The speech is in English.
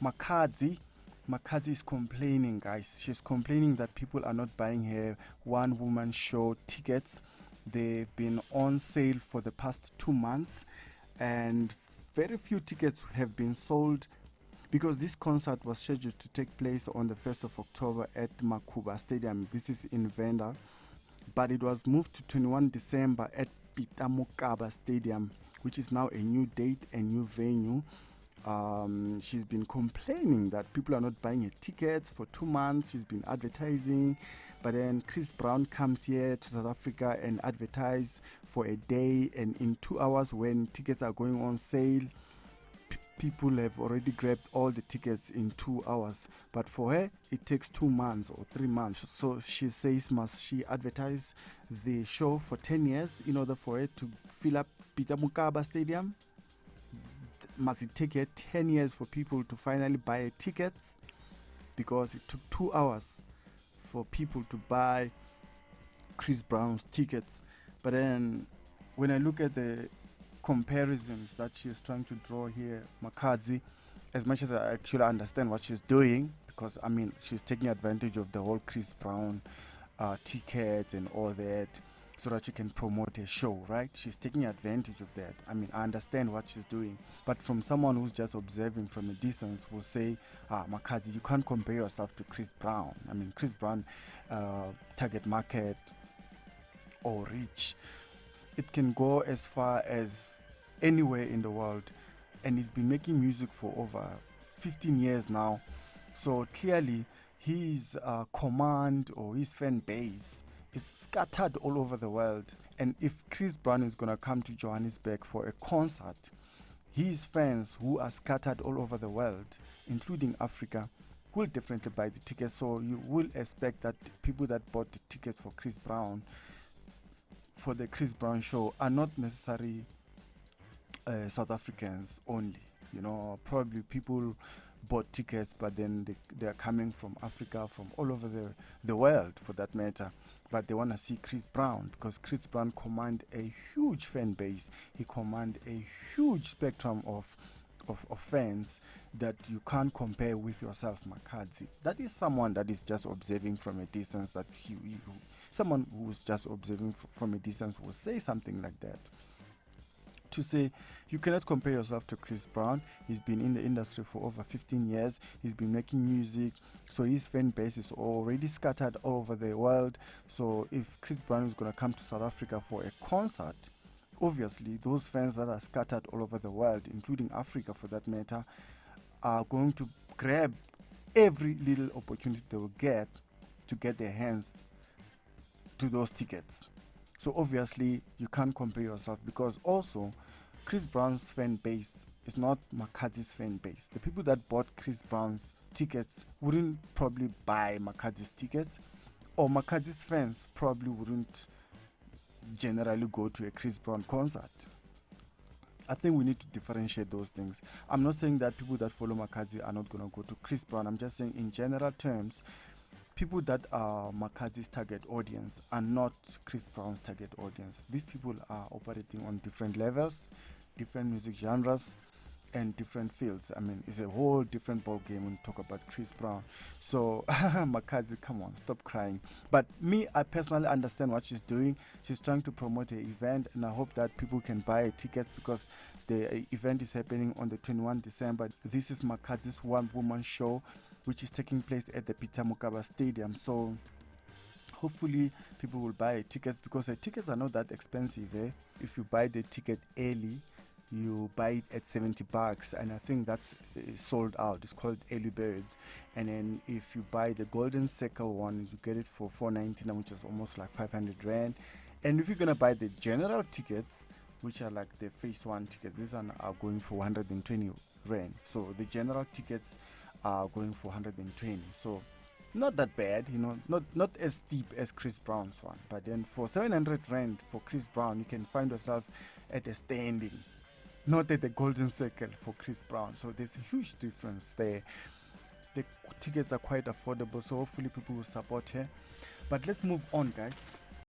Makhadzi. Makhadzi is complaining, guys. She's complaining that people are not buying her one woman show tickets. They've been on sale for the past 2 months, and very few tickets have been sold because this concert was scheduled to take place on the 1st of October at FNB Stadium. This is in Venda, but it was moved to 21 December at FNB Stadium, which is now a new date, a new venue. She's been complaining that people are not buying her tickets for 2 months. She's been advertising, but then Chris Brown comes here to South Africa and advertise for a day, and in 2 hours when tickets are going on sale, people have already grabbed all the tickets in 2 hours. But for her, it takes 2 months or 3 months. So she says, must she advertise the show for 10 years in order for her to fill up FNB Stadium? Must it take her 10 years for people to finally buy tickets? Because it took 2 hours for people to buy Chris Brown's tickets. But then when I look at the comparisons that she's trying to draw here, Makhadzi, as much as I actually understand what she's doing, because I mean she's taking advantage of the whole Chris Brown tickets and all that, so that she can promote her show, right? She's taking advantage of that. I mean, I understand what she's doing, but from someone who's just observing from a distance will say, Makhadzi, you can't compare yourself to Chris Brown. I mean, Chris Brown, target market or reach, it can go as far as anywhere in the world, and he's been making music for over 15 years now. So clearly his command or his fan base is scattered all over the world. And if Chris Brown is going to come to Johannesburg for a concert, his fans who are scattered all over the world, including Africa, will definitely buy the tickets. So you will expect that people that bought the tickets for Chris Brown, for the Chris Brown show, are not necessarily South Africans only. You know, probably people bought tickets, but then they are coming from Africa, from all over the world for that matter. But they want to see Chris Brown because Chris Brown command a huge fan base. He command a huge spectrum of fans that you can't compare with yourself, Makhadzi. That is someone that is just observing from a distance. Someone who's just observing from a distance will say something like that. To say you cannot compare yourself to Chris Brown. He's been in the industry for over 15 years. He's been making music, so his fan base is already scattered all over the world. So if Chris Brown is going to come to South Africa for a concert, obviously those fans that are scattered all over the world, including Africa for that matter, are going to grab every little opportunity they will get to get their hands to those tickets. So obviously you can't compare yourself, because also Chris Brown's fan base is not Makhadzi's fan base. The people that bought Chris Brown's tickets wouldn't probably buy Makhadzi's tickets, or Makhadzi's fans probably wouldn't generally go to a Chris Brown concert. I think we need to differentiate those things. I'm not saying that people that follow Makhadzi are not going to go to Chris Brown. I'm just saying in general terms, people that are Makhadzi's target audience are not Chris Brown's target audience. These people are operating on different levels, different music genres, and different fields. I mean, it's a whole different ball game when you talk about Chris Brown. So Makhadzi, come on, stop crying. But me, I personally understand what she's doing. She's trying to promote an event, and I hope that people can buy tickets because the event is happening on the 21 December. This is Makhadzi's one-woman show, which is taking place at the FNB Stadium. So hopefully people will buy tickets, because the tickets are not that expensive. If you buy the ticket early, you buy it at $70, and I think that's sold out. It's called early bird. And then if you buy the golden circle one, you get it for $4.99, which is almost like 500 rand. And if you're gonna buy the general tickets, which are like the phase one tickets, these are going for 120 rand. So the general tickets are going for 120. So not that bad, you know, not as steep as Chris Brown's one. But then for 700 rand for Chris Brown, you can find yourself at a standing, not at the golden circle for Chris Brown. So there's a huge difference there. The tickets are quite affordable, so hopefully people will support her. But let's move on, guys.